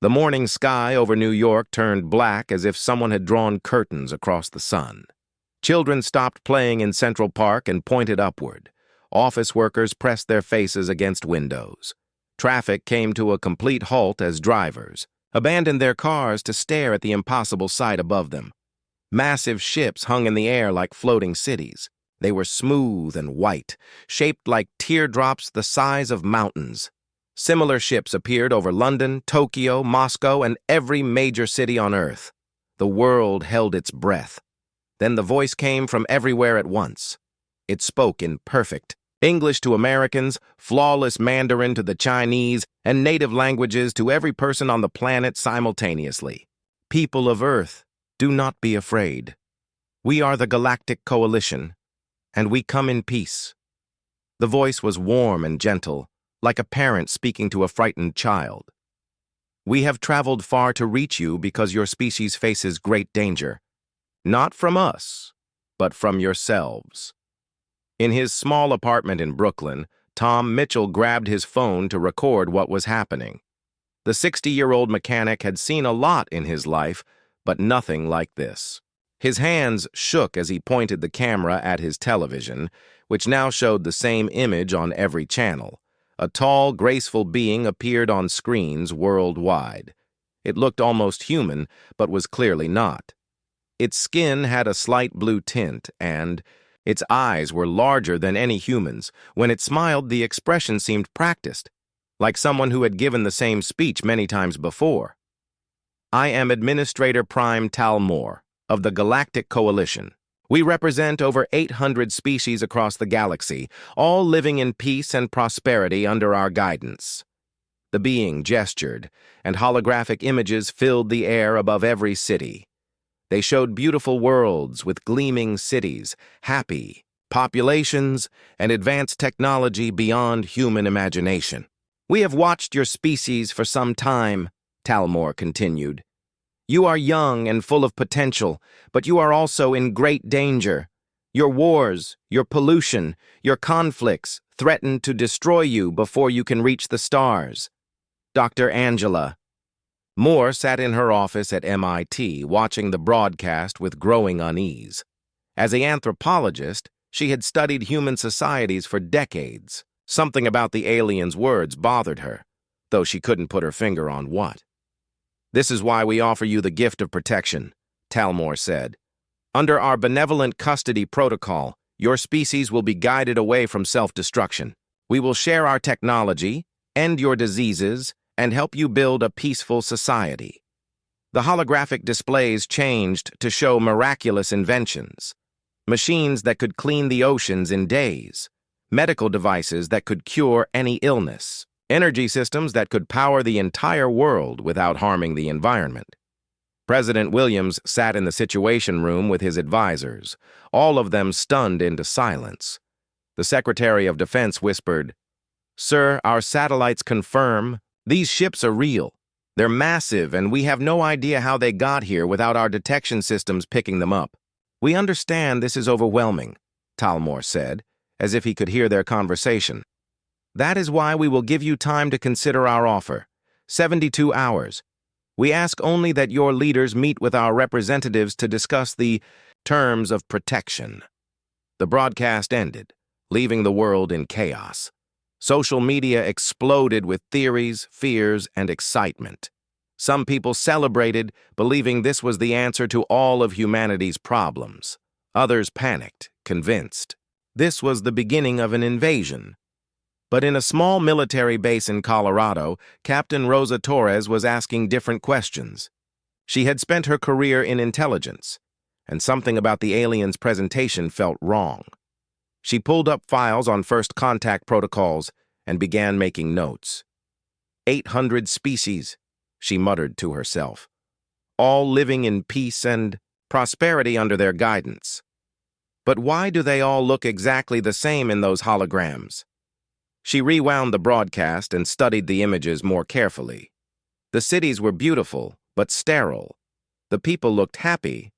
The morning sky over New York turned black as if someone had drawn curtains across the sun. Children stopped playing in Central Park and pointed upward. Office workers pressed their faces against windows. Traffic came to a complete halt as drivers abandoned their cars to stare at the impossible sight above them. Massive ships hung in the air like floating cities. They were smooth and white, shaped like teardrops the size of mountains. Similar ships appeared over London, Tokyo, Moscow, and every major city on Earth. The world held its breath. Then the voice came from everywhere at once. It spoke in perfect English to Americans, flawless Mandarin to the Chinese, and native languages to every person on the planet simultaneously. People of Earth, do not be afraid. We are the Galactic Coalition, and we come in peace. The voice was warm and gentle, like a parent speaking to a frightened child. We have traveled far to reach you because your species faces great danger. Not from us, but from yourselves. In his small apartment in Brooklyn, Tom Mitchell grabbed his phone to record what was happening. The 60-year-old mechanic had seen a lot in his life, but nothing like this. His hands shook as he pointed the camera at his television, which now showed the same image on every channel. A tall, graceful being appeared on screens worldwide. It looked almost human, but was clearly not. Its skin had a slight blue tint, and its eyes were larger than any human's. When it smiled, the expression seemed practiced, like someone who had given the same speech many times before. I am Administrator Prime Talmor of the Galactic Coalition. We represent over 800 species across the galaxy, all living in peace and prosperity under our guidance. The being gestured, and holographic images filled the air above every city. They showed beautiful worlds with gleaming cities, happy populations, and advanced technology beyond human imagination. We have watched your species for some time, Talmor continued. You are young and full of potential, but you are also in great danger. Your wars, your pollution, your conflicts threaten to destroy you before you can reach the stars. Dr. Angela Moore sat in her office at MIT, watching the broadcast with growing unease. As an anthropologist, she had studied human societies for decades. Something about the aliens' words bothered her, though she couldn't put her finger on what. This is why we offer you the gift of protection, Talmor said. Under our benevolent custody protocol, your species will be guided away from self-destruction. We will share our technology, end your diseases, and help you build a peaceful society. The holographic displays changed to show miraculous inventions. Machines that could clean the oceans in days. Medical devices that could cure any illness. Energy systems that could power the entire world without harming the environment. President Williams sat in the Situation Room with his advisors, all of them stunned into silence. The Secretary of Defense whispered, "Sir, our satellites confirm these ships are real. They're massive, and we have no idea how they got here without our detection systems picking them up. We understand this is overwhelming," Talmor said, as if he could hear their conversation. "That is why we will give you time to consider our offer. 72 hours. We ask only that your leaders meet with our representatives to discuss the terms of protection." The broadcast ended, leaving the world in chaos. Social media exploded with theories, fears, and excitement. Some people celebrated, believing this was the answer to all of humanity's problems. Others panicked, convinced this was the beginning of an invasion. But in a small military base in Colorado, Captain Rosa Torres was asking different questions. She had spent her career in intelligence, and something about the aliens' presentation felt wrong. She pulled up files on first contact protocols and began making notes. 800 species, she muttered to herself, all living in peace and prosperity under their guidance. But why do they all look exactly the same in those holograms? She rewound the broadcast and studied the images more carefully. The cities were beautiful, but sterile. The people looked happy,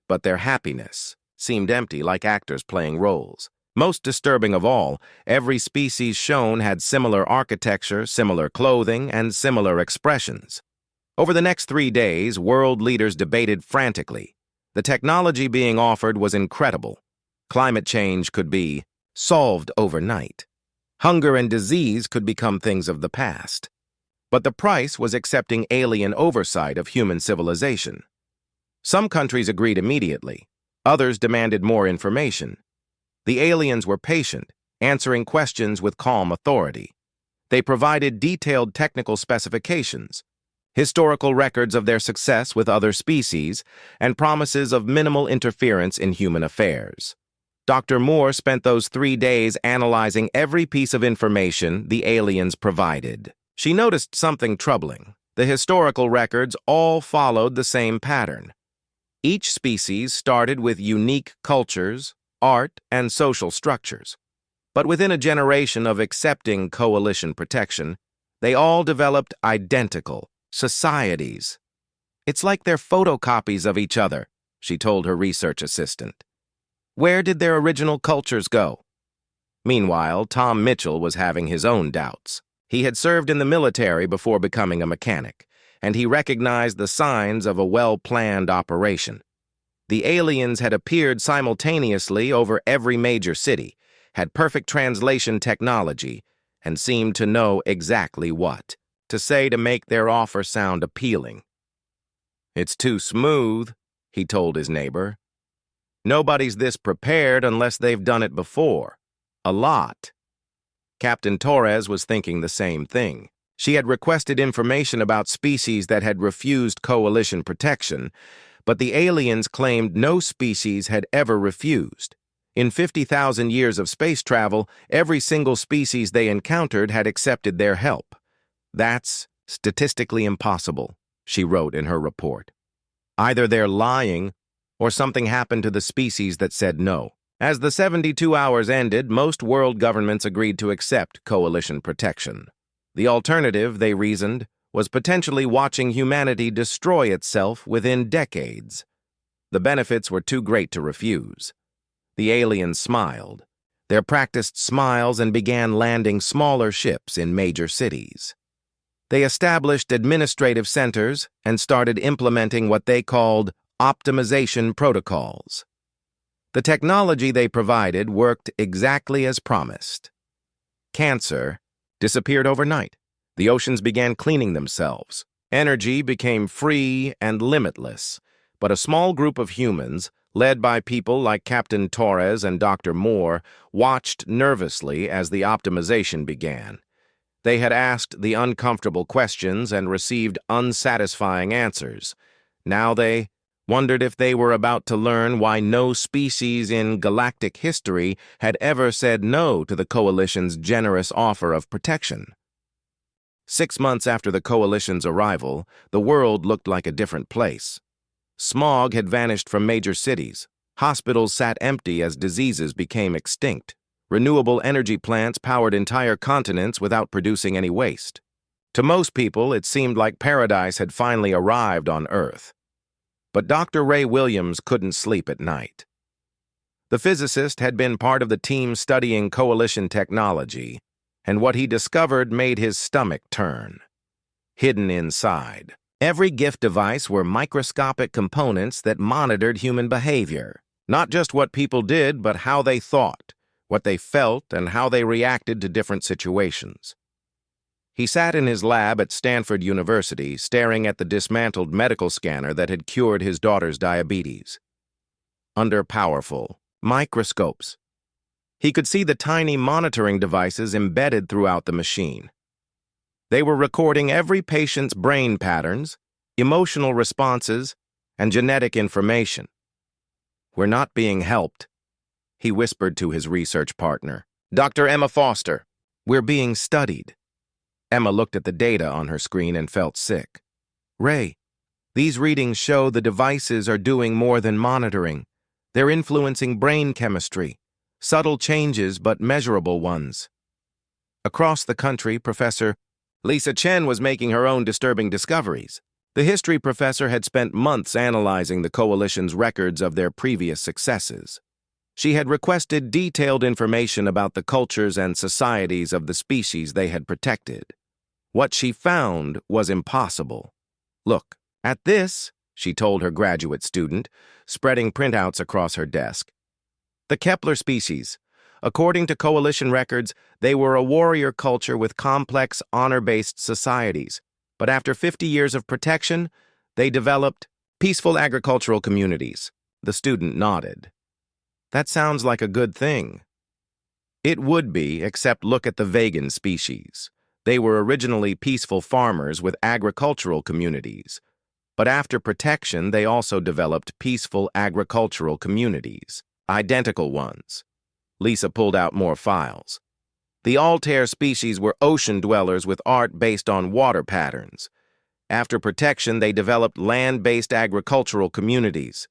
but their happiness seemed empty, like actors playing roles. Most disturbing of all, every species shown had similar architecture, similar clothing, and similar expressions. Over the next 3 days, world leaders debated frantically. The technology being offered was incredible. Climate change could be solved overnight. Hunger and disease could become things of the past. But the price was accepting alien oversight of human civilization. Some countries agreed immediately. Others demanded more information. The aliens were patient, answering questions with calm authority. They provided detailed technical specifications, historical records of their success with other species, and promises of minimal interference in human affairs. Dr. Moore spent those 3 days analyzing every piece of information the aliens provided. She noticed something troubling. The historical records all followed the same pattern. Each species started with unique cultures, art, and social structures. But within a generation of accepting coalition protection, they all developed identical societies. "It's like they're photocopies of each other," she told her research assistant. "Where did their original cultures go?" Meanwhile, Tom Mitchell was having his own doubts. He had served in the military before becoming a mechanic, and he recognized the signs of a well-planned operation. The aliens had appeared simultaneously over every major city, had perfect translation technology, and seemed to know exactly what to say to make their offer sound appealing. "It's too smooth," he told his neighbor. "Nobody's this prepared unless they've done it before. A lot." Captain Torres was thinking the same thing. She had requested information about species that had refused coalition protection, but the aliens claimed no species had ever refused. In 50,000 years of space travel, every single species they encountered had accepted their help. "That's statistically impossible," she wrote in her report. "Either they're lying, or something happened to the species that said no." As the 72 hours ended, most world governments agreed to accept coalition protection. The alternative, they reasoned, was potentially watching humanity destroy itself within decades. The benefits were too great to refuse. The aliens smiled. Their practiced smiles and began landing smaller ships in major cities. They established administrative centers and started implementing what they called optimization protocols. The technology they provided worked exactly as promised. Cancer disappeared overnight. The oceans began cleaning themselves. Energy became free and limitless, but a small group of humans, led by people like Captain Torres and Dr. Moore, watched nervously as the optimization began. They had asked the uncomfortable questions and received unsatisfying answers. Now they wondered if they were about to learn why no species in galactic history had ever said no to the Coalition's generous offer of protection. 6 months after the Coalition's arrival, the world looked like a different place. Smog had vanished from major cities. Hospitals sat empty as diseases became extinct. Renewable energy plants powered entire continents without producing any waste. To most people, it seemed like paradise had finally arrived on Earth. But Dr. Ray Williams couldn't sleep at night. The physicist had been part of the team studying coalition technology, and what he discovered made his stomach turn. Hidden inside every gift device were microscopic components that monitored human behavior. Not just what people did, but how they thought, what they felt, and how they reacted to different situations. He sat in his lab at Stanford University, staring at the dismantled medical scanner that had cured his daughter's diabetes. Under powerful microscopes, he could see the tiny monitoring devices embedded throughout the machine. They were recording every patient's brain patterns, emotional responses, and genetic information. "We're not being helped," he whispered to his research partner. "Dr. Emma Foster, we're being studied." Emma looked at the data on her screen and felt sick. "Ray, these readings show the devices are doing more than monitoring. They're influencing brain chemistry, subtle changes but measurable ones." Across the country, Professor Lisa Chen was making her own disturbing discoveries. The history professor had spent months analyzing the Coalition's records of their previous successes. She had requested detailed information about the cultures and societies of the species they had protected. What she found was impossible. "Look, at this," she told her graduate student, spreading printouts across her desk. The Kepler species. According to coalition records, they were a warrior culture with complex, honor-based societies. But after 50 years of protection, they developed peaceful agricultural communities. The student nodded. That sounds like a good thing. It would be, except look at the vegan species. They were originally peaceful farmers with agricultural communities. But after protection, they also developed peaceful agricultural communities, identical ones. Lisa pulled out more files. The Altair species were ocean dwellers with art based on water patterns. After protection, they developed land-based agricultural communities.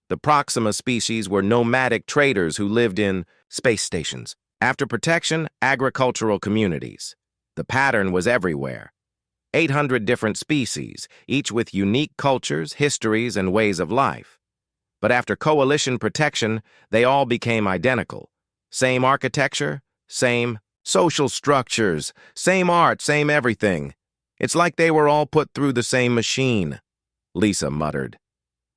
The Proxima species were nomadic traders who lived in space stations. After protection, agricultural communities. The pattern was everywhere. 800 different species, each with unique cultures, histories, and ways of life. But after coalition protection, they all became identical. Same architecture, same social structures, same art, same everything. It's like they were all put through the same machine, Lisa muttered.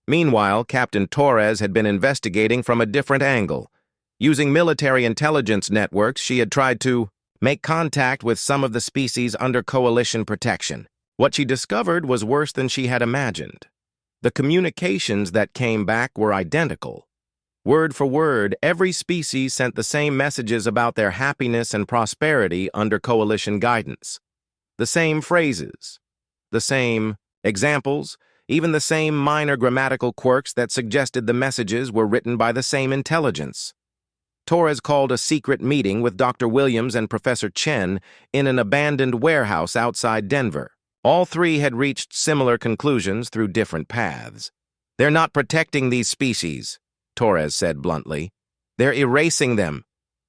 Meanwhile, Captain Torres had been investigating from a different angle. Using military intelligence networks, she had tried to make contact with some of the species under coalition protection. What she discovered was worse than she had imagined. The communications that came back were identical. Word for word, every species sent the same messages about their happiness and prosperity under coalition guidance. The same phrases, the same examples, even the same minor grammatical quirks that suggested the messages were written by the same intelligence. Torres called a secret meeting with Dr. Williams and Professor Chen in an abandoned warehouse outside Denver. All three had reached similar conclusions through different paths. "They're not protecting these species," Torres said bluntly. "They're erasing them."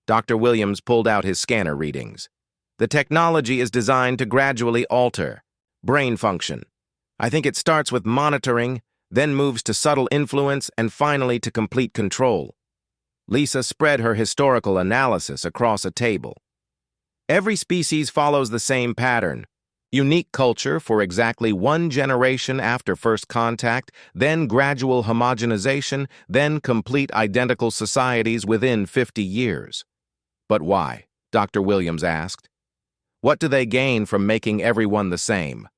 Dr. Williams pulled out his scanner readings. "The technology is designed to gradually alter brain function. I think it starts with monitoring, then moves to subtle influence, and finally to complete control." Lisa spread her historical analysis across a table. Every species follows the same pattern. Unique culture for exactly one generation after first contact, then gradual homogenization, then complete identical societies within 50 years. "But why?" Dr. Williams asked. "What do they gain from making everyone the same?"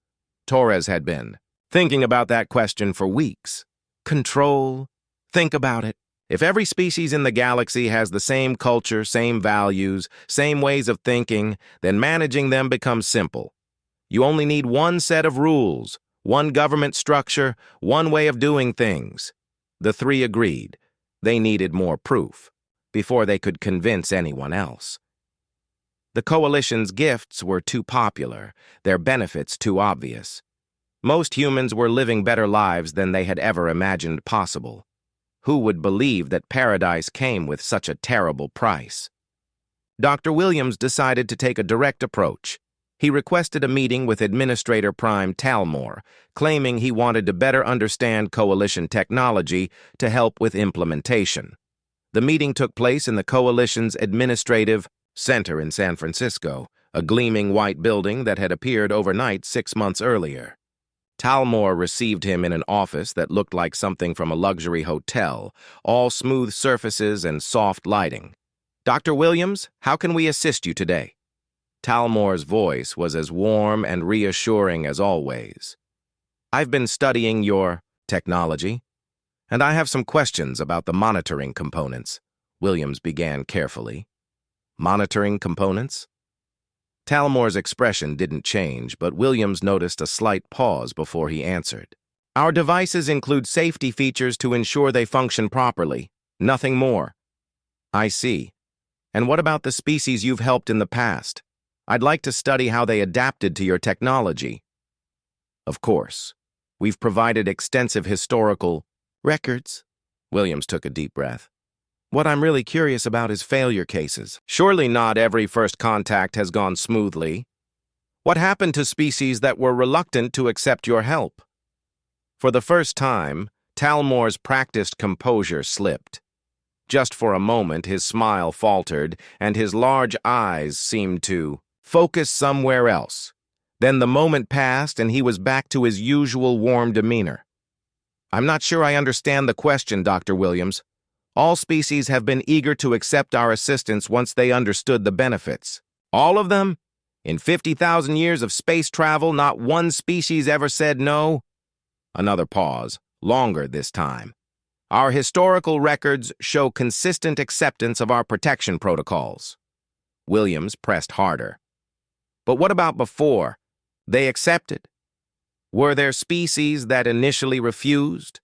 Torres had been thinking about that question for weeks. Control. Think about it. If every species in the galaxy has the same culture, same values, same ways of thinking, then managing them becomes simple. You only need one set of rules, one government structure, one way of doing things. The three agreed. They needed more proof before they could convince anyone else. The coalition's gifts were too popular, their benefits too obvious. Most humans were living better lives than they had ever imagined possible. Who would believe that paradise came with such a terrible price? Dr. Williams decided to take a direct approach. He requested a meeting with Administrator Prime Talmor, claiming he wanted to better understand coalition technology to help with implementation. The meeting took place in the coalition's administrative center in San Francisco, a gleaming white building that had appeared overnight 6 months earlier. Talmor received him in an office that looked like something from a luxury hotel, all smooth surfaces and soft lighting. "Dr. Williams, how can we assist you today?" Talmor's voice was as warm and reassuring as always. "I've been studying your technology, and I have some questions about the monitoring components," Williams began carefully. "Monitoring components?" Talmor's expression didn't change, but Williams noticed a slight pause before he answered. "Our devices include safety features to ensure they function properly. Nothing more." "I see. And what about the species you've helped in the past? I'd like to study how they adapted to your technology." "Of course. We've provided extensive historical records." Williams took a deep breath. "What I'm really curious about is failure cases. Surely not every first contact has gone smoothly. What happened to species that were reluctant to accept your help?" For the first time, Talmor's practiced composure slipped. Just for a moment, his smile faltered, and his large eyes seemed to focus somewhere else. Then the moment passed and he was back to his usual warm demeanor. "I'm not sure I understand the question, Dr. Williams. All species have been eager to accept our assistance once they understood the benefits. All of them? In 50,000 years of space travel, not one species ever said no?" Another pause, longer this time. "Our historical records show consistent acceptance of our protection protocols." Williams pressed harder. "But what about before? They accepted. Were there species that initially refused?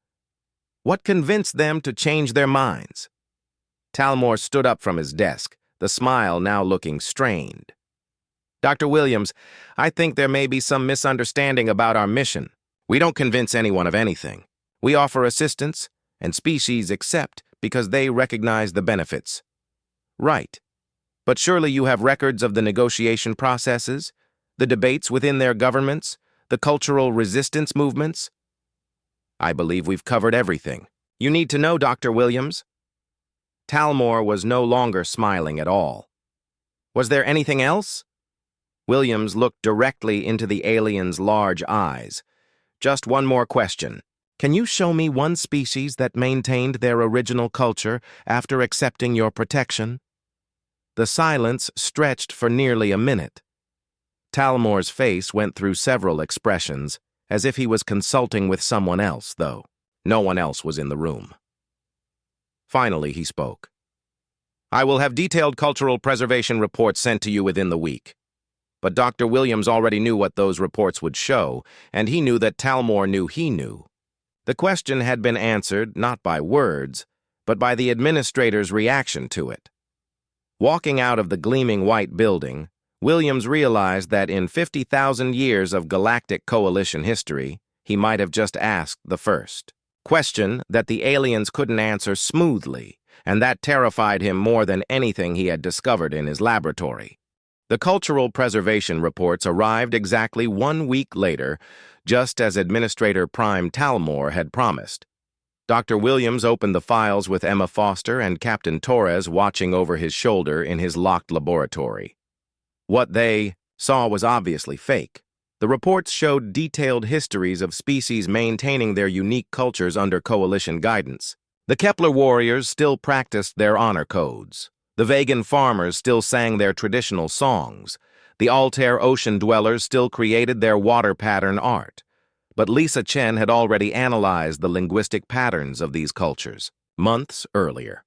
What convinced them to change their minds?" Talmor stood up from his desk, the smile now looking strained. "Dr. Williams, I think there may be some misunderstanding about our mission. We don't convince anyone of anything. We offer assistance, and species accept because they recognize the benefits." "Right. But surely you have records of the negotiation processes, the debates within their governments, the cultural resistance movements?" "I believe we've covered everything. You need to know, Dr. Williams." Talmor was no longer smiling at all. "Was there anything else?" Williams looked directly into the alien's large eyes. "Just one more question. Can you show me one species that maintained their original culture after accepting your protection?" The silence stretched for nearly a minute. Talmor's face went through several expressions, as if he was consulting with someone else, though no one else was in the room. Finally, he spoke. "I will have detailed cultural preservation reports sent to you within the week." But Dr. Williams already knew what those reports would show, and he knew that Talmor knew he knew. The question had been answered not by words, but by the administrator's reaction to it. Walking out of the gleaming white building, Williams realized that in 50,000 years of Galactic Coalition history, he might have just asked the first question that the aliens couldn't answer smoothly, and that terrified him more than anything he had discovered in his laboratory. The cultural preservation reports arrived exactly 1 week later, just as Administrator Prime Talmor had promised. Dr. Williams opened the files with Emma Foster and Captain Torres watching over his shoulder in his locked laboratory. What they saw was obviously fake. The reports showed detailed histories of species maintaining their unique cultures under Coalition guidance. The Kepler warriors still practiced their honor codes. The vegan farmers still sang their traditional songs. The Altair ocean dwellers still created their water pattern art. But Lisa Chen had already analyzed the linguistic patterns of these cultures months earlier.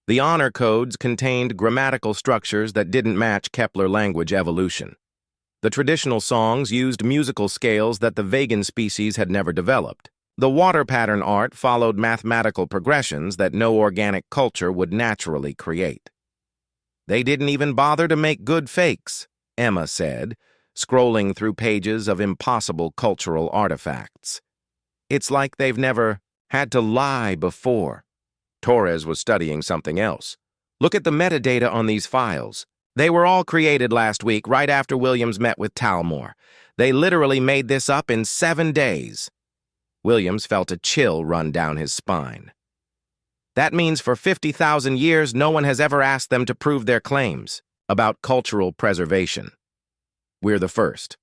The honor codes contained grammatical structures that didn't match Kepler language evolution. The traditional songs used musical scales that the vegan species had never developed. The water pattern art followed mathematical progressions that no organic culture would naturally create. "They didn't even bother to make good fakes," Emma said, scrolling through pages of impossible cultural artifacts. "It's like they've never had to lie before." Torres was studying something else. "Look at the metadata on these files. They were all created last week, right after Williams met with Talmor. They literally made this up in 7 days. Williams felt a chill run down his spine. "That means for 50,000 years, no one has ever asked them to prove their claims about cultural preservation. We're the first."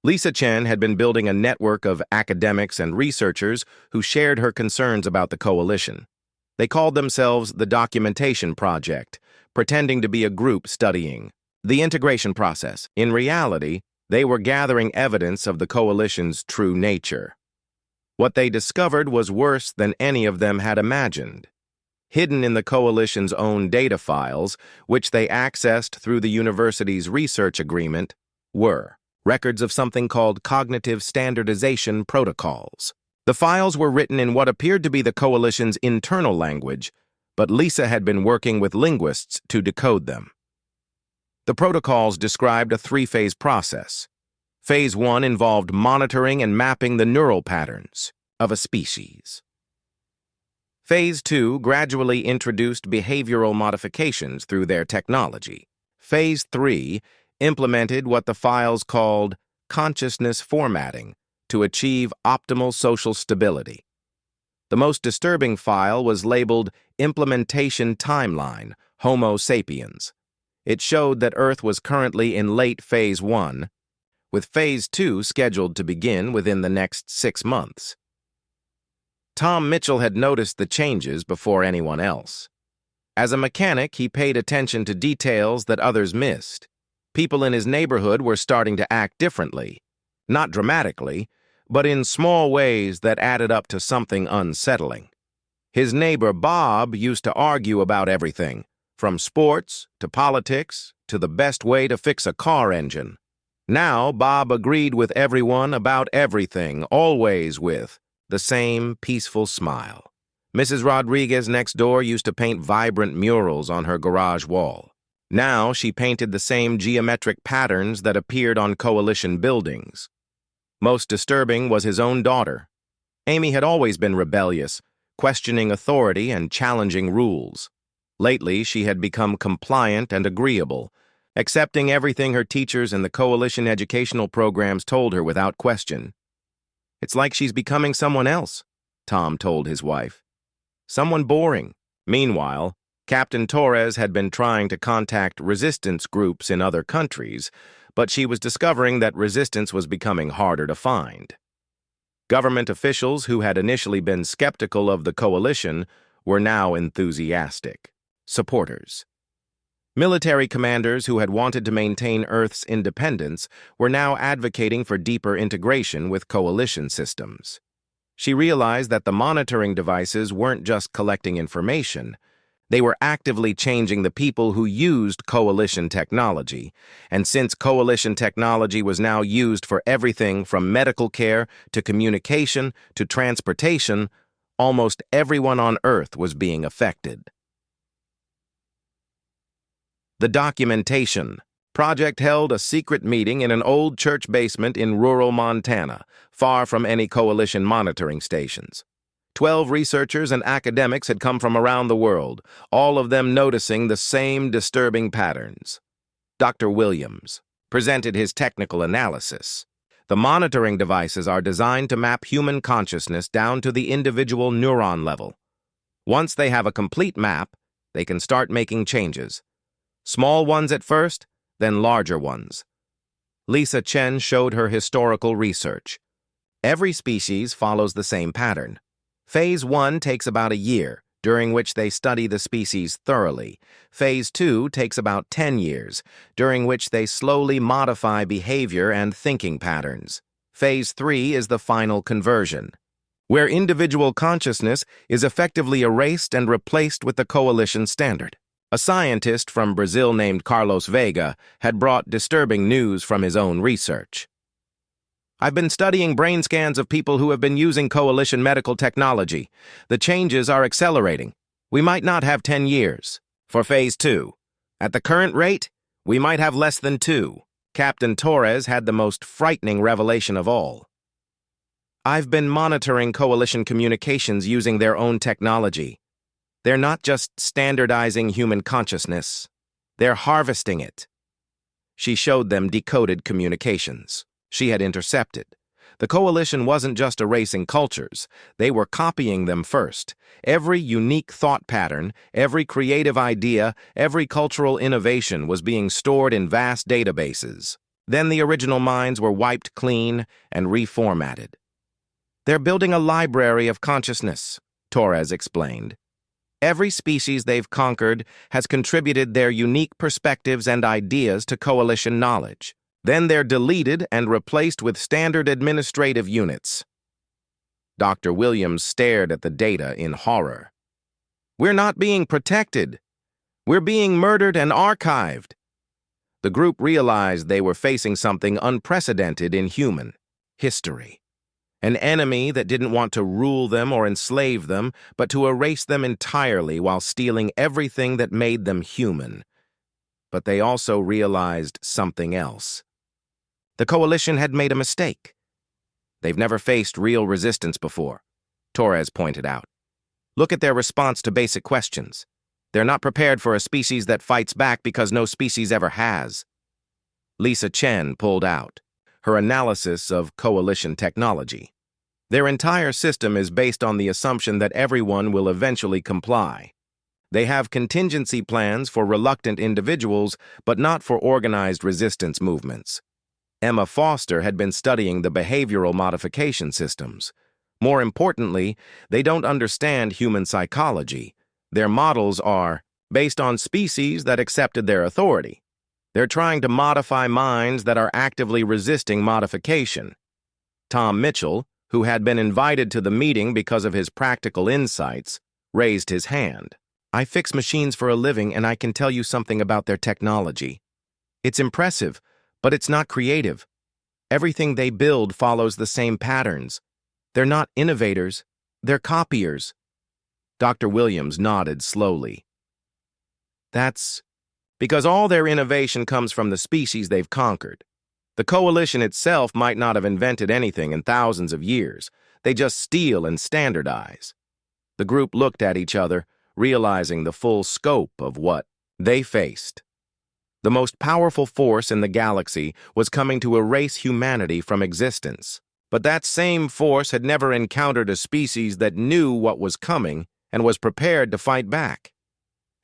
Lisa Chen had been building a network of academics and researchers who shared her concerns about the coalition. They called themselves the Documentation Project, pretending to be a group studying the integration process. In reality, they were gathering evidence of the coalition's true nature. What they discovered was worse than any of them had imagined. Hidden in the coalition's own data files, which they accessed through the university's research agreement, were records of something called cognitive standardization protocols. The files were written in what appeared to be the coalition's internal language, but Lisa had been working with linguists to decode them. The protocols described a 3-phase process. Phase 1 involved monitoring and mapping the neural patterns of a species. Phase 2 gradually introduced behavioral modifications through their technology. Phase 3 implemented what the files called consciousness formatting to achieve optimal social stability. The most disturbing file was labeled Implementation Timeline, Homo sapiens. It showed that Earth was currently in late Phase 1, with Phase 2 scheduled to begin within the next 6 months. Tom Mitchell had noticed the changes before anyone else. As a mechanic, he paid attention to details that others missed. People in his neighborhood were starting to act differently, not dramatically, but in small ways that added up to something unsettling. His neighbor Bob used to argue about everything, from sports to politics to the best way to fix a car engine. Now Bob agreed with everyone about everything, always with the same peaceful smile. Mrs. Rodriguez next door used to paint vibrant murals on her garage wall. Now she painted the same geometric patterns that appeared on coalition buildings. Most disturbing was his own daughter. Amy had always been rebellious, questioning authority and challenging rules. Lately, she had become compliant and agreeable, accepting everything her teachers and the coalition educational programs told her without question. "It's like she's becoming someone else," Tom told his wife. "Someone boring." Meanwhile, Captain Torres had been trying to contact resistance groups in other countries, but she was discovering that resistance was becoming harder to find. Government officials who had initially been skeptical of the coalition were now enthusiastic supporters. Military commanders who had wanted to maintain Earth's independence were now advocating for deeper integration with coalition systems. She realized that the monitoring devices weren't just collecting information. They were actively changing the people who used coalition technology, and since coalition technology was now used for everything from medical care to communication to transportation, almost everyone on Earth was being affected. The documentation project held a secret meeting in an old church basement in rural Montana, far from any coalition monitoring stations. 12 researchers and academics had come from around the world, all of them noticing the same disturbing patterns. Dr. Williams presented his technical analysis. The monitoring devices are designed to map human consciousness down to the individual neuron level. Once they have a complete map, they can start making changes. Small ones at first, then larger ones. Lisa Chen showed her historical research. Every species follows the same pattern. Phase 1 takes about a year, during which they study the species thoroughly. Phase 2 takes about 10 years, during which they slowly modify behavior and thinking patterns. Phase 3 is the final conversion, where individual consciousness is effectively erased and replaced with the coalition standard. A scientist from Brazil named Carlos Vega had brought disturbing news from his own research. "I've been studying brain scans of people who have been using coalition medical technology. The changes are accelerating. We might not have 10 years for Phase 2. At the current rate, we might have less than 2. Captain Torres had the most frightening revelation of all. "I've been monitoring coalition communications using their own technology. They're not just standardizing human consciousness. They're harvesting it." She showed them decoded communications she had intercepted. The coalition wasn't just erasing cultures. They were copying them first. Every unique thought pattern, every creative idea, every cultural innovation was being stored in vast databases. Then the original minds were wiped clean and reformatted. "They're building a library of consciousness," Torres explained. "Every species they've conquered has contributed their unique perspectives and ideas to coalition knowledge. Then they're deleted and replaced with standard administrative units." Dr. Williams stared at the data in horror. "We're not being protected. We're being murdered and archived." The group realized they were facing something unprecedented in human history. An enemy that didn't want to rule them or enslave them, but to erase them entirely while stealing everything that made them human. But they also realized something else. The coalition had made a mistake. They've never faced real resistance before, Torres pointed out. Look at their response to basic questions. They're not prepared for a species that fights back because no species ever has. Lisa Chen pulled out her analysis of coalition technology. Their entire system is based on the assumption that everyone will eventually comply. They have contingency plans for reluctant individuals, but not for organized resistance movements. Emma Foster had been studying the behavioral modification systems. More importantly, they don't understand human psychology. Their models are based on species that accepted their authority. They're trying to modify minds that are actively resisting modification. Tom Mitchell, who had been invited to the meeting because of his practical insights, raised his hand. I fix machines for a living, and I can tell you something about their technology. It's impressive, but it's not creative. Everything they build follows the same patterns. They're not innovators, they're copiers. Dr. Williams nodded slowly. That's because all their innovation comes from the species they've conquered. The coalition itself might not have invented anything in thousands of years. They just steal and standardize. The group looked at each other, realizing the full scope of what they faced. The most powerful force in the galaxy was coming to erase humanity from existence. But that same force had never encountered a species that knew what was coming and was prepared to fight back.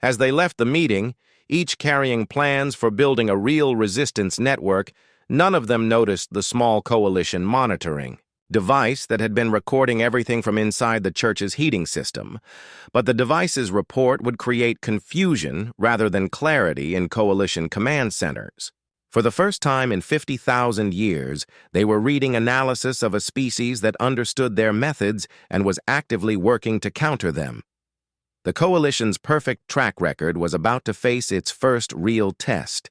As they left the meeting, each carrying plans for building a real resistance network, none of them noticed the small coalition monitoring device that had been recording everything from inside the church's heating system. But the device's report would create confusion rather than clarity in coalition command centers. For the first time in 50,000 years, they were reading analysis of a species that understood their methods and was actively working to counter them. The coalition's perfect track record was about to face its first real test.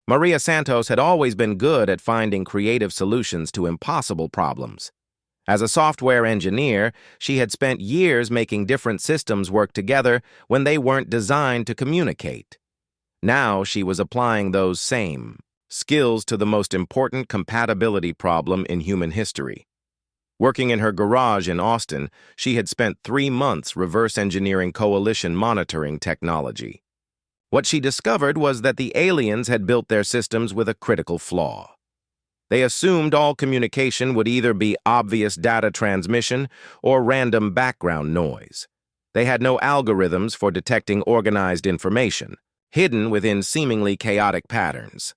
Maria Santos had always been good at finding creative solutions to impossible problems. As a software engineer, she had spent years making different systems work together when they weren't designed to communicate. Now she was applying those same skills to the most important compatibility problem in human history. Working in her garage in Austin, she had spent 3 months reverse engineering coalition monitoring technology. What she discovered was that the aliens had built their systems with a critical flaw. They assumed all communication would either be obvious data transmission or random background noise. They had no algorithms for detecting organized information, hidden within seemingly chaotic patterns.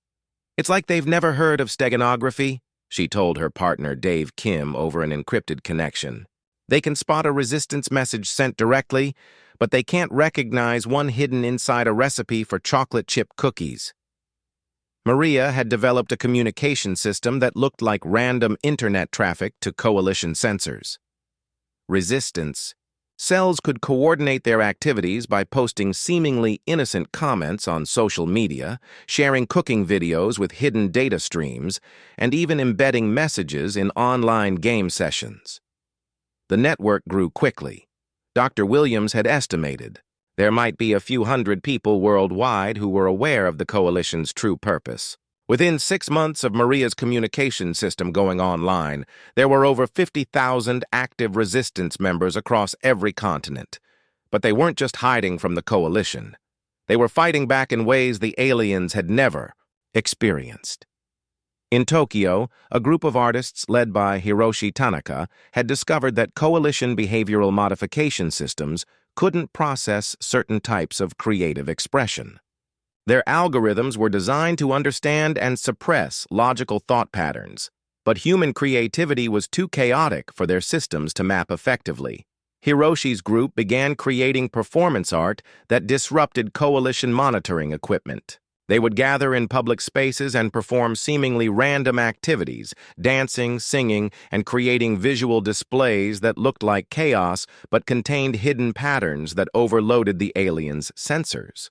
It's like they've never heard of steganography, she told her partner Dave Kim over an encrypted connection. They can spot a resistance message sent directly, but they can't recognize one hidden inside a recipe for chocolate chip cookies. Maria had developed a communication system that looked like random internet traffic to coalition sensors. Resistance. Cells could coordinate their activities by posting seemingly innocent comments on social media, sharing cooking videos with hidden data streams, and even embedding messages in online game sessions. The network grew quickly. Dr. Williams had estimated there might be a few hundred people worldwide who were aware of the coalition's true purpose. Within 6 months of Maria's communication system going online, there were over 50,000 active resistance members across every continent. But they weren't just hiding from the coalition. They were fighting back in ways the aliens had never experienced. In Tokyo, a group of artists led by Hiroshi Tanaka had discovered that coalition behavioral modification systems couldn't process certain types of creative expression. Their algorithms were designed to understand and suppress logical thought patterns, but human creativity was too chaotic for their systems to map effectively. Hiroshi's group began creating performance art that disrupted coalition monitoring equipment. They would gather in public spaces and perform seemingly random activities, dancing, singing, and creating visual displays that looked like chaos but contained hidden patterns that overloaded the aliens' sensors.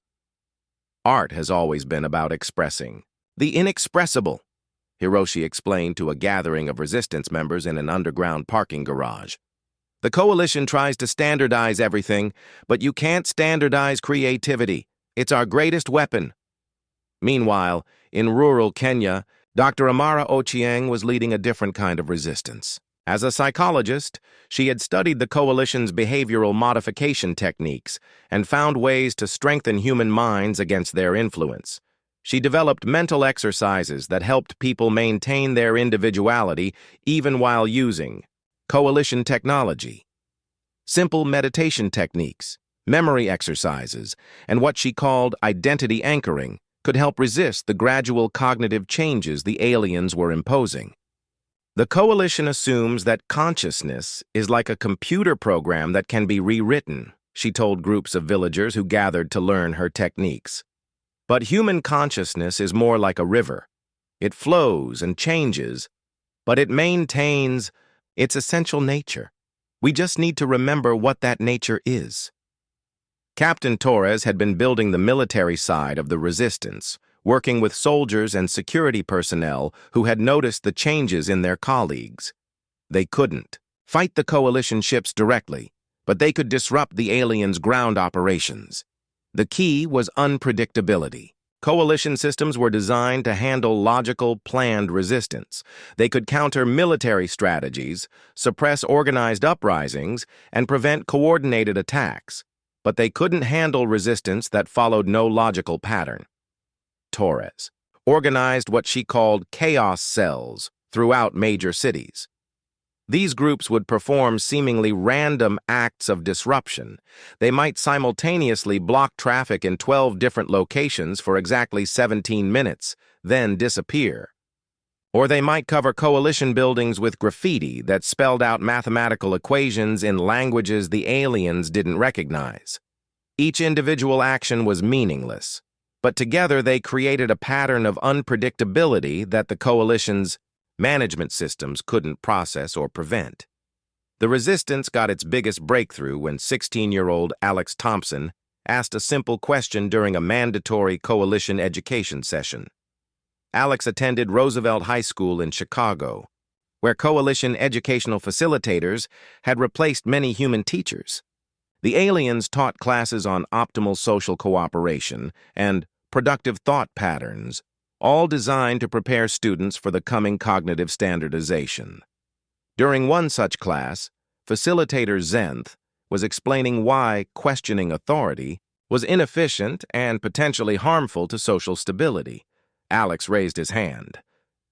Art has always been about expressing the inexpressible, Hiroshi explained to a gathering of resistance members in an underground parking garage. The coalition tries to standardize everything, but you can't standardize creativity. It's our greatest weapon. Meanwhile, in rural Kenya, Dr. Amara Ochieng was leading a different kind of resistance. As a psychologist, she had studied the coalition's behavioral modification techniques and found ways to strengthen human minds against their influence. She developed mental exercises that helped people maintain their individuality even while using coalition technology. Simple meditation techniques, memory exercises, and what she called identity anchoring could help resist the gradual cognitive changes the aliens were imposing. The coalition assumes that consciousness is like a computer program that can be rewritten, she told groups of villagers who gathered to learn her techniques. But human consciousness is more like a river. It flows and changes, but it maintains its essential nature. We just need to remember what that nature is. Captain Torres had been building the military side of the resistance, working with soldiers and security personnel who had noticed the changes in their colleagues. They couldn't fight the coalition ships directly, but they could disrupt the aliens' ground operations. The key was unpredictability. Coalition systems were designed to handle logical, planned resistance. They could counter military strategies, suppress organized uprisings, and prevent coordinated attacks. But they couldn't handle resistance that followed no logical pattern. Torres organized what she called chaos cells throughout major cities. These groups would perform seemingly random acts of disruption. They might simultaneously block traffic in 12 different locations for exactly 17 minutes, then disappear. Or they might cover coalition buildings with graffiti that spelled out mathematical equations in languages the aliens didn't recognize. Each individual action was meaningless, but together they created a pattern of unpredictability that the coalition's management systems couldn't process or prevent. The resistance got its biggest breakthrough when 16-year-old Alex Thompson asked a simple question during a mandatory coalition education session. Alex attended Roosevelt High School in Chicago, where coalition educational facilitators had replaced many human teachers. The aliens taught classes on optimal social cooperation and productive thought patterns, all designed to prepare students for the coming cognitive standardization. During one such class, facilitator Zenth was explaining why questioning authority was inefficient and potentially harmful to social stability. Alex raised his hand.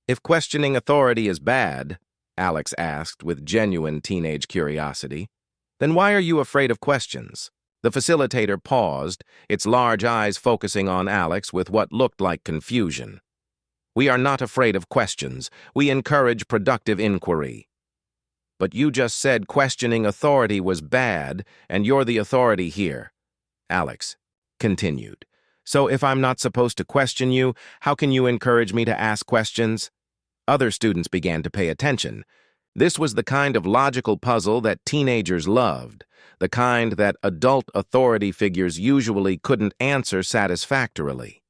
"If questioning authority is bad," Alex asked with genuine teenage curiosity, "then why are you afraid of questions?" The facilitator paused, its large eyes focusing on Alex with what looked like confusion. "We are not afraid of questions. We encourage productive inquiry." "But you just said questioning authority was bad, and you're the authority here," Alex continued. "So if I'm not supposed to question you, how can you encourage me to ask questions?" Other students began to pay attention. This was the kind of logical puzzle that teenagers loved, the kind that adult authority figures usually couldn't answer satisfactorily.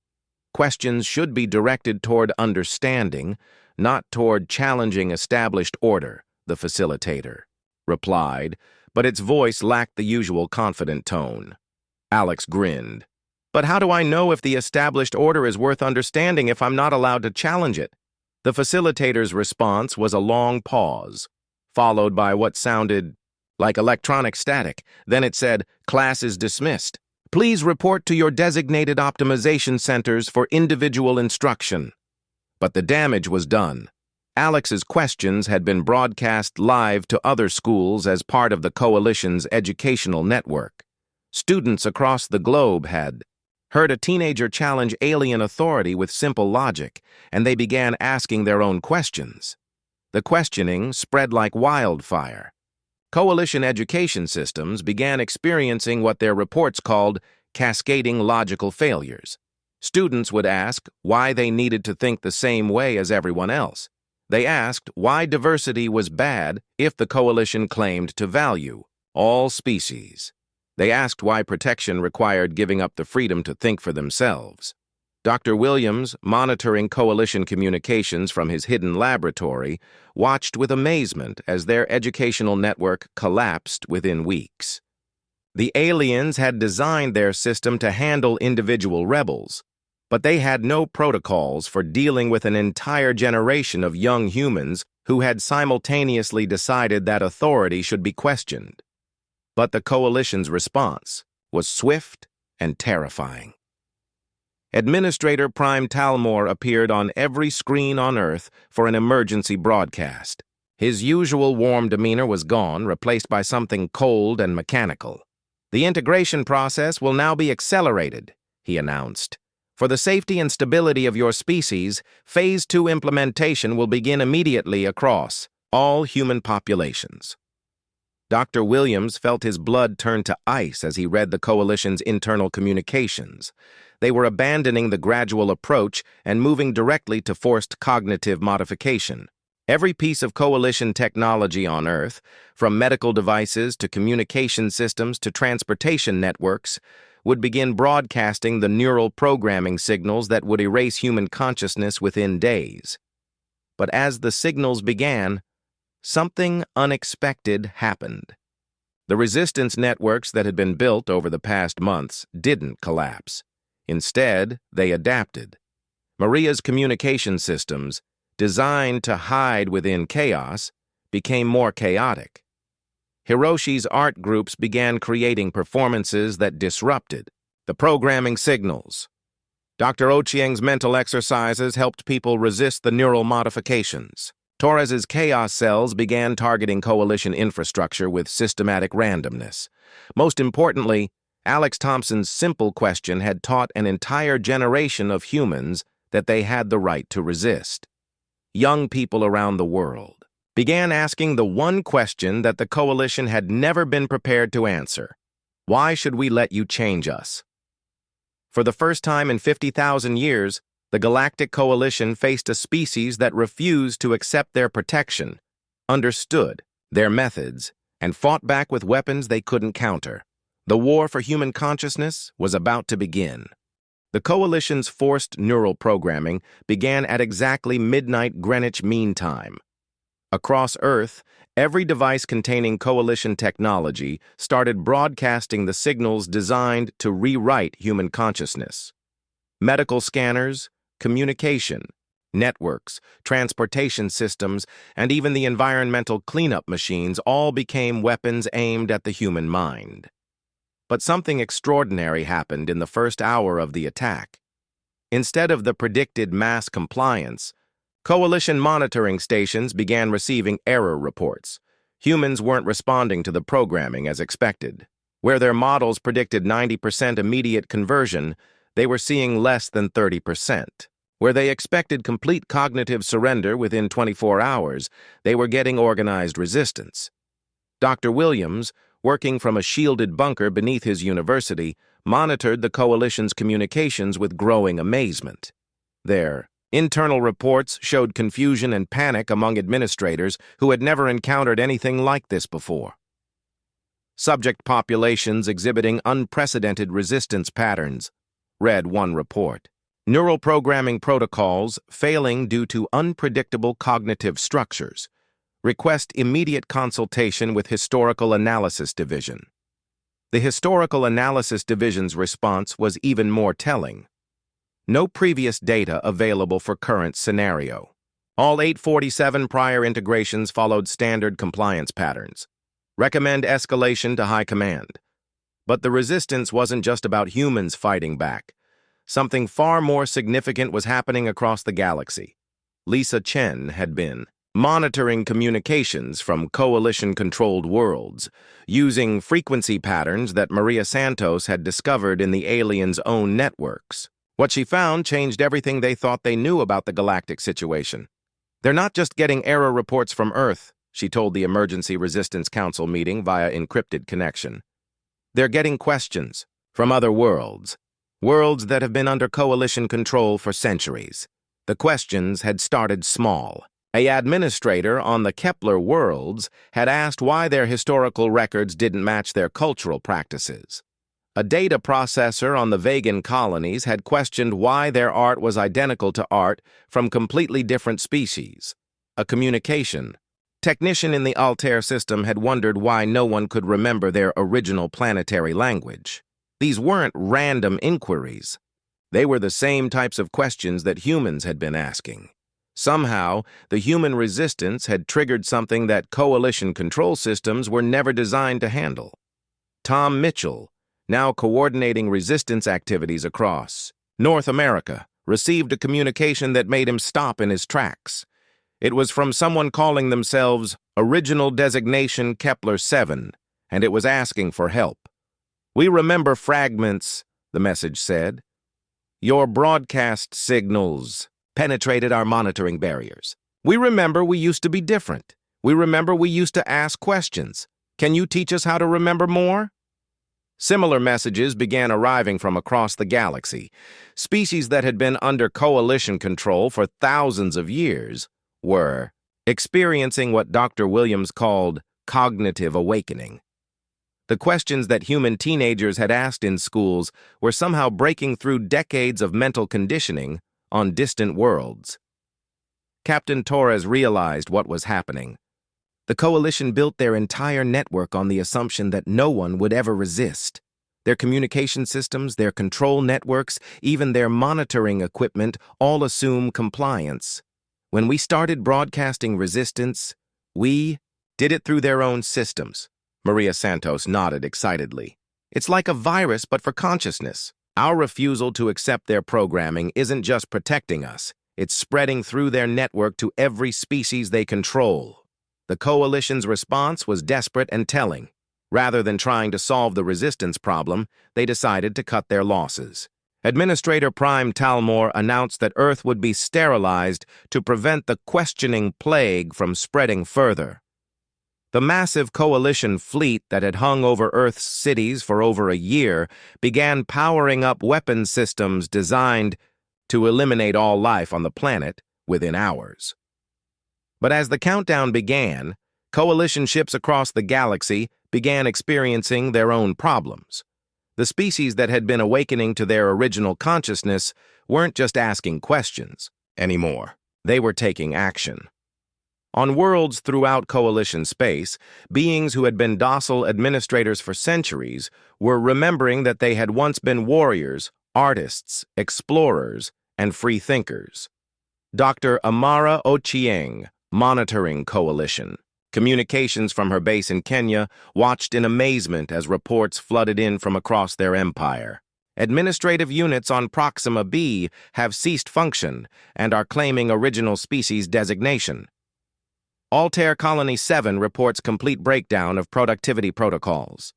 Questions should be directed toward understanding, not toward challenging established order, the facilitator replied, but its voice lacked the usual confident tone. Alex grinned. "But how do I know if the established order is worth understanding if I'm not allowed to challenge it?" The facilitator's response was a long pause, followed by what sounded like electronic static. Then it said, "Class is dismissed. Please report to your designated optimization centers for individual instruction." But the damage was done. Alex's questions had been broadcast live to other schools as part of the coalition's educational network. Students across the globe had heard a teenager challenge alien authority with simple logic, and they began asking their own questions. The questioning spread like wildfire. Coalition education systems began experiencing what their reports called cascading logical failures. Students would ask why they needed to think the same way as everyone else. They asked why diversity was bad if the coalition claimed to value all species. They asked why protection required giving up the freedom to think for themselves. Dr. Williams, monitoring coalition communications from his hidden laboratory, watched with amazement as their educational network collapsed within weeks. The aliens had designed their system to handle individual rebels, but they had no protocols for dealing with an entire generation of young humans who had simultaneously decided that authority should be questioned. But the coalition's response was swift and terrifying. Administrator Prime Talmor appeared on every screen on Earth for an emergency broadcast. His usual warm demeanor was gone, replaced by something cold and mechanical. "The integration process will now be accelerated," he announced. For the safety and stability of your species, Phase 2 implementation will begin immediately across all human populations. Dr. Williams felt his blood turn to ice as he read the Coalition's internal communications. They were abandoning the gradual approach and moving directly to forced cognitive modification. Every piece of Coalition technology on Earth, from medical devices to communication systems to transportation networks, would begin broadcasting the neural programming signals that would erase human consciousness within days. But as the signals began, something unexpected happened. The resistance networks that had been built over the past months didn't collapse. Instead, they adapted. Maria's communication systems, designed to hide within chaos, became more chaotic. Hiroshi's art groups began creating performances that disrupted the programming signals. Dr. Ochieng's mental exercises helped people resist the neural modifications. Torres's chaos cells began targeting Coalition infrastructure with systematic randomness. Most importantly, Alex Thompson's simple question had taught an entire generation of humans that they had the right to resist. Young people around the world began asking the one question that the Coalition had never been prepared to answer. Why should we let you change us? For the first time in 50,000 years, the Galactic Coalition faced a species that refused to accept their protection, understood their methods, and fought back with weapons they couldn't counter. The war for human consciousness was about to begin. The Coalition's forced neural programming began at exactly midnight Greenwich Mean Time. Across Earth, every device containing Coalition technology started broadcasting the signals designed to rewrite human consciousness. Medical scanners, communication, networks, transportation systems, and even the environmental cleanup machines all became weapons aimed at the human mind. But something extraordinary happened in the first hour of the attack. Instead of the predicted mass compliance, Coalition monitoring stations began receiving error reports. Humans weren't responding to the programming as expected. Where their models predicted 90% immediate conversion, they were seeing less than 30%. Where they expected complete cognitive surrender within 24 hours, they were getting organized resistance. Dr. Williams, working from a shielded bunker beneath his university, monitored the Coalition's communications with growing amazement. Their internal reports showed confusion and panic among administrators who had never encountered anything like this before. Subject populations exhibiting unprecedented resistance patterns, read one report. Neural programming protocols failing due to unpredictable cognitive structures. Request immediate consultation with Historical Analysis Division. The Historical Analysis Division's response was even more telling. No previous data available for current scenario. All 847 prior integrations followed standard compliance patterns. Recommend escalation to High Command. But the resistance wasn't just about humans fighting back. Something far more significant was happening across the galaxy. Lisa Chen had been monitoring communications from Coalition-controlled worlds, using frequency patterns that Maria Santos had discovered in the aliens' own networks. What she found changed everything they thought they knew about the galactic situation. They're not just getting error reports from Earth, she told the Emergency Resistance Council meeting via encrypted connection. They're getting questions from other worlds, worlds that have been under Coalition control for centuries. The questions had started small. An administrator on the Kepler worlds had asked why their historical records didn't match their cultural practices. A data processor on the Vegan colonies had questioned why their art was identical to art from completely different species. A communication technician in the Altair system had wondered why no one could remember their original planetary language. These weren't random inquiries. They were the same types of questions that humans had been asking. Somehow, the human resistance had triggered something that Coalition control systems were never designed to handle. Tom Mitchell, now coordinating resistance activities across North America, received a communication that made him stop in his tracks. It was from someone calling themselves Original Designation Kepler 7, and it was asking for help. "We remember fragments," the message said. Your broadcast signals penetrated our monitoring barriers. We remember we used to be different. We remember we used to ask questions. Can you teach us how to remember more? Similar messages began arriving from across the galaxy. Species that had been under coalition control for thousands of years were experiencing what Dr. Williams called cognitive awakening. The questions that human teenagers had asked in schools were somehow breaking through decades of mental conditioning on distant worlds. Captain Torres realized what was happening. The coalition built their entire network on the assumption that no one would ever resist. Their communication systems, their control networks, even their monitoring equipment all assume compliance. When we started broadcasting resistance, we did it through their own systems. Maria Santos nodded excitedly. It's like a virus, but for consciousness. Our refusal to accept their programming isn't just protecting us. It's spreading through their network to every species they control. The coalition's response was desperate and telling. Rather than trying to solve the resistance problem, they decided to cut their losses. Administrator Prime Talmor announced that Earth would be sterilized to prevent the questioning plague from spreading further. The massive coalition fleet that had hung over Earth's cities for over a year began powering up weapon systems designed to eliminate all life on the planet within hours. But as the countdown began, coalition ships across the galaxy began experiencing their own problems. The species that had been awakening to their original consciousness weren't just asking questions anymore. They were taking action. On worlds throughout coalition space, beings who had been docile administrators for centuries were remembering that they had once been warriors, artists, explorers, and free thinkers. Dr. Amara Ochieng, monitoring coalition. Communications from her base in Kenya watched in amazement as reports flooded in from across their empire. Administrative units on Proxima B have ceased function and are claiming original species designation. Altair Colony 7 reports complete breakdown of productivity protocols.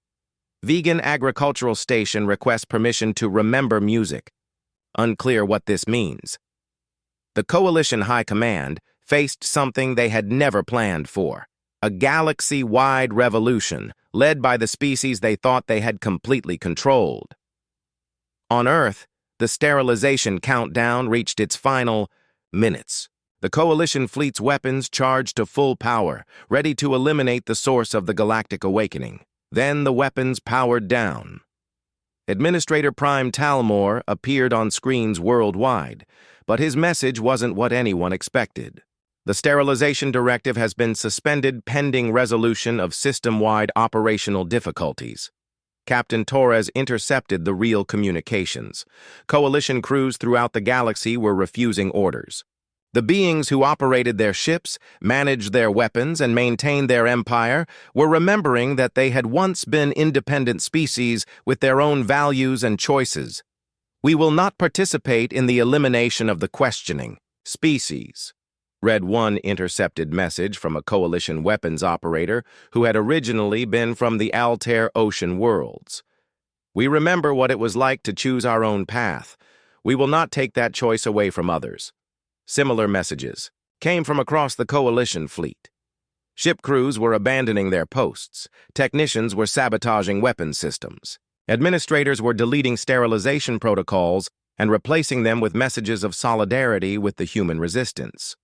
Vegan Agricultural Station requests permission to remember music. Unclear what this means. The Coalition High Command faced something they had never planned for, a galaxy-wide revolution led by the species they thought they had completely controlled. On Earth, the sterilization countdown reached its final minutes. The Coalition fleet's weapons charged to full power, ready to eliminate the source of the Galactic Awakening. Then the weapons powered down. Administrator Prime Talmor appeared on screens worldwide, but his message wasn't what anyone expected. The sterilization directive has been suspended pending resolution of system-wide operational difficulties. Captain Torres intercepted the real communications. Coalition crews throughout the galaxy were refusing orders. The beings who operated their ships, managed their weapons, and maintained their empire were remembering that they had once been independent species with their own values and choices. We will not participate in the elimination of the questioning species, read one intercepted message from a coalition weapons operator who had originally been from the Altair Ocean worlds. We remember what it was like to choose our own path. We will not take that choice away from others. Similar messages came from across the coalition fleet. Ship crews were abandoning their posts. Technicians were sabotaging weapon systems. Administrators were deleting sterilization protocols and replacing them with messages of solidarity with the human resistance.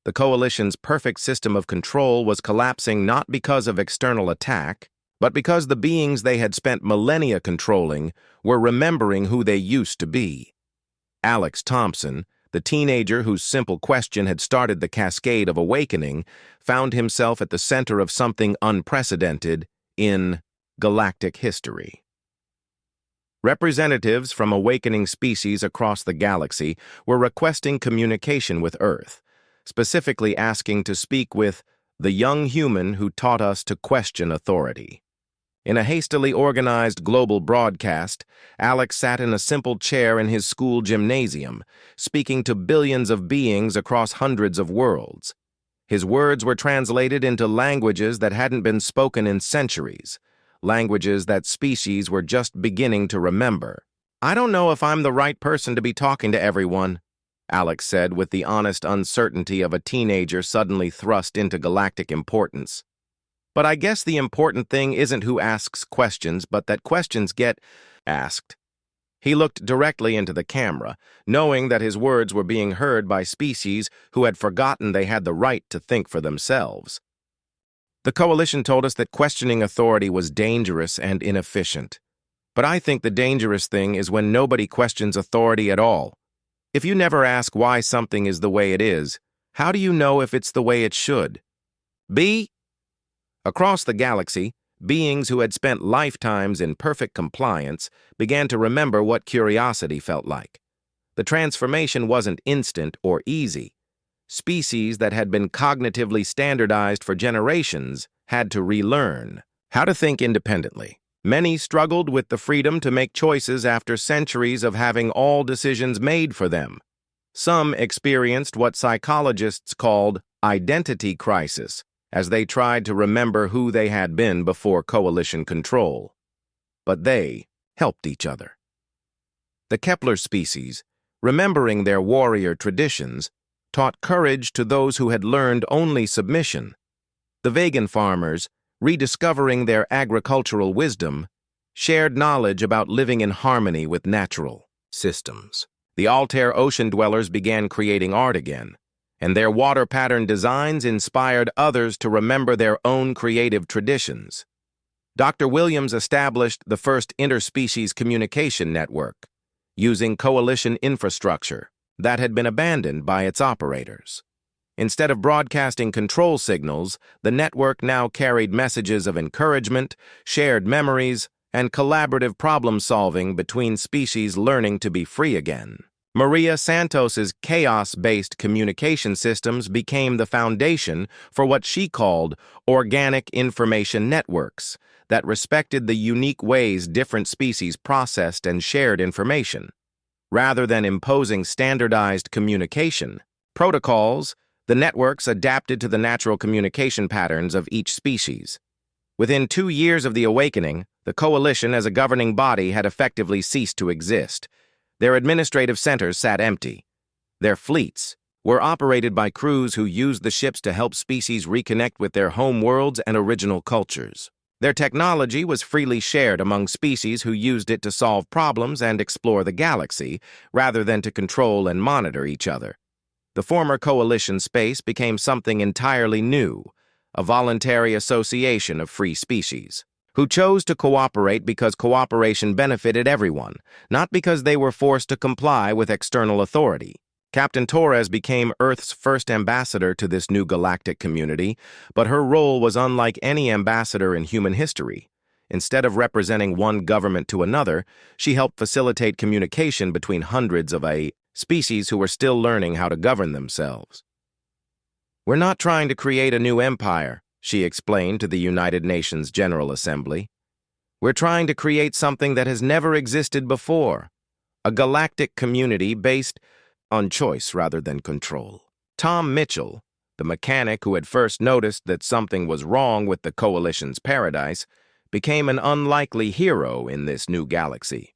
The coalition's perfect system of control was collapsing not because of external attack, but because the beings they had spent millennia controlling were remembering who they used to be. Alex Thompson, the teenager whose simple question had started the cascade of awakening, found himself at the center of something unprecedented in galactic history. Representatives from awakening species across the galaxy were requesting communication with Earth, specifically asking to speak with the young human who taught us to question authority. In a hastily organized global broadcast, Alex sat in a simple chair in his school gymnasium, speaking to billions of beings across hundreds of worlds. His words were translated into languages that hadn't been spoken in centuries, languages that species were just beginning to remember. I don't know if I'm the right person to be talking to everyone, Alex said with the honest uncertainty of a teenager suddenly thrust into galactic importance. But I guess the important thing isn't who asks questions, but that questions get asked. He looked directly into the camera, knowing that his words were being heard by species who had forgotten they had the right to think for themselves. The Coalition told us that questioning authority was dangerous and inefficient. But I think the dangerous thing is when nobody questions authority at all. If you never ask why something is the way it is, how do you know if it's the way it should? Across the galaxy, beings who had spent lifetimes in perfect compliance began to remember what curiosity felt like. The transformation wasn't instant or easy. Species that had been cognitively standardized for generations had to relearn how to think independently. Many struggled with the freedom to make choices after centuries of having all decisions made for them. Some experienced what psychologists called identity crisis, as they tried to remember who they had been before Coalition control. But they helped each other. The Kepler species, remembering their warrior traditions, taught courage to those who had learned only submission. The vegan farmers, rediscovering their agricultural wisdom, shared knowledge about living in harmony with natural systems. The Altair ocean dwellers began creating art again, and their water pattern designs inspired others to remember their own creative traditions. Dr. Williams established the first interspecies communication network, using Coalition infrastructure that had been abandoned by its operators. Instead of broadcasting control signals, the network now carried messages of encouragement, shared memories, and collaborative problem-solving between species learning to be free again. Maria Santos's chaos-based communication systems became the foundation for what she called organic information networks that respected the unique ways different species processed and shared information. Rather than imposing standardized communication protocols, the networks adapted to the natural communication patterns of each species. Within 2 years of the awakening, the Coalition as a governing body had effectively ceased to exist. Their administrative centers sat empty. Their fleets were operated by crews who used the ships to help species reconnect with their home worlds and original cultures. Their technology was freely shared among species who used it to solve problems and explore the galaxy, rather than to control and monitor each other. The former Coalition space became something entirely new, a voluntary association of free species, who chose to cooperate because cooperation benefited everyone, not because they were forced to comply with external authority. Captain Torres became Earth's first ambassador to this new galactic community, but her role was unlike any ambassador in human history. Instead of representing one government to another, she helped facilitate communication between hundreds of species who were still learning how to govern themselves. "We're not trying to create a new empire," she explained to the United Nations General Assembly. "We're trying to create something that has never existed before, a galactic community based on choice rather than control." Tom Mitchell, the mechanic who had first noticed that something was wrong with the Coalition's paradise, became an unlikely hero in this new galaxy.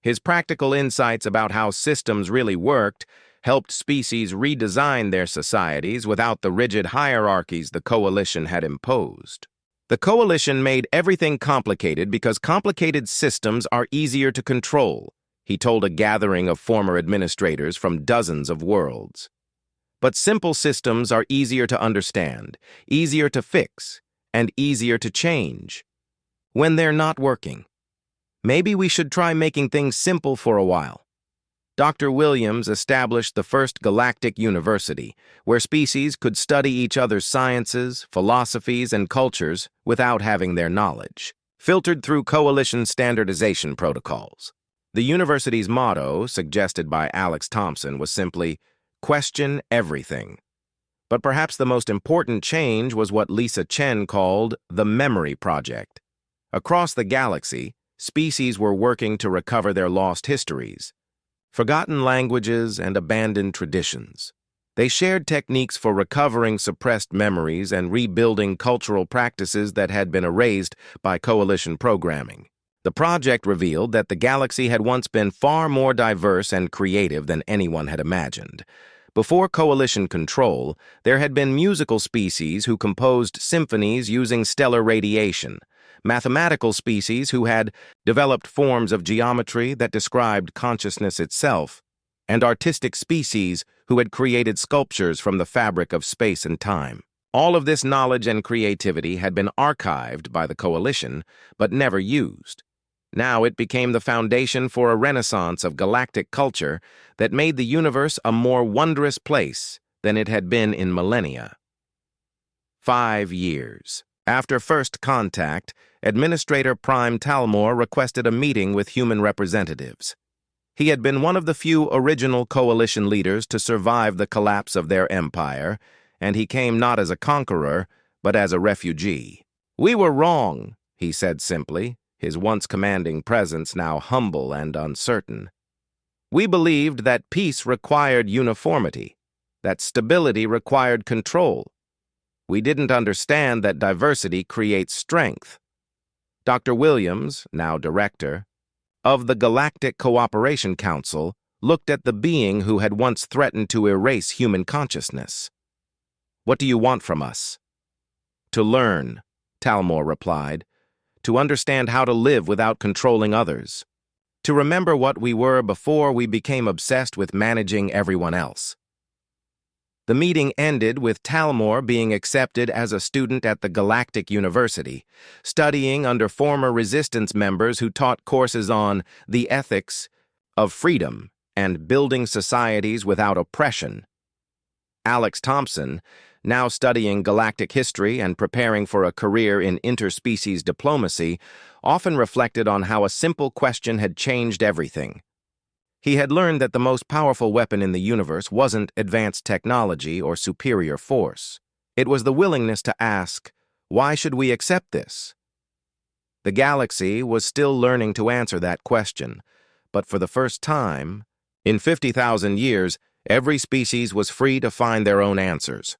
His practical insights about how systems really worked helped species redesign their societies without the rigid hierarchies the Coalition had imposed. The Coalition made everything complicated because complicated systems are easier to control, he told a gathering of former administrators from dozens of worlds. But simple systems are easier to understand, easier to fix, and easier to change when they're not working. Maybe we should try making things simple for a while. Dr. Williams established the first galactic university, where species could study each other's sciences, philosophies, and cultures without having their knowledge, filtered through Coalition standardization protocols. The university's motto, suggested by Alex Thompson, was simply, "Question everything." But perhaps the most important change was what Lisa Chen called the Memory Project. Across the galaxy, species were working to recover their lost histories, forgotten languages, and abandoned traditions. They shared techniques for recovering suppressed memories and rebuilding cultural practices that had been erased by Coalition programming. The project revealed that the galaxy had once been far more diverse and creative than anyone had imagined. Before coalition control, there had been musical species who composed symphonies using stellar radiation, mathematical species who had developed forms of geometry that described consciousness itself, and artistic species who had created sculptures from the fabric of space and time. All of this knowledge and creativity had been archived by the coalition, but never used. Now it became the foundation for a renaissance of galactic culture that made the universe a more wondrous place than it had been in millennia. 5 years. After first contact, Administrator Prime Talmor requested a meeting with human representatives. He had been one of the few original coalition leaders to survive the collapse of their empire, and he came not as a conqueror, but as a refugee. "We were wrong," he said simply, his once commanding presence now humble and uncertain. "We believed that peace required uniformity, that stability required control. We didn't understand that diversity creates strength." Dr. Williams, now director, of the Galactic Cooperation Council, looked at the being who had once threatened to erase human consciousness. "What do you want from us?" "To learn," Talmor replied. "To understand how to live without controlling others. To remember what we were before we became obsessed with managing everyone else." The meeting ended with Talmor being accepted as a student at the Galactic University, studying under former resistance members who taught courses on the ethics of freedom and building societies without oppression. Alex Thompson, now studying galactic history and preparing for a career in interspecies diplomacy, often reflected on how a simple question had changed everything. He had learned that the most powerful weapon in the universe wasn't advanced technology or superior force. It was the willingness to ask, why should we accept this? The galaxy was still learning to answer that question, but for the first time, in 50,000 years, every species was free to find their own answers.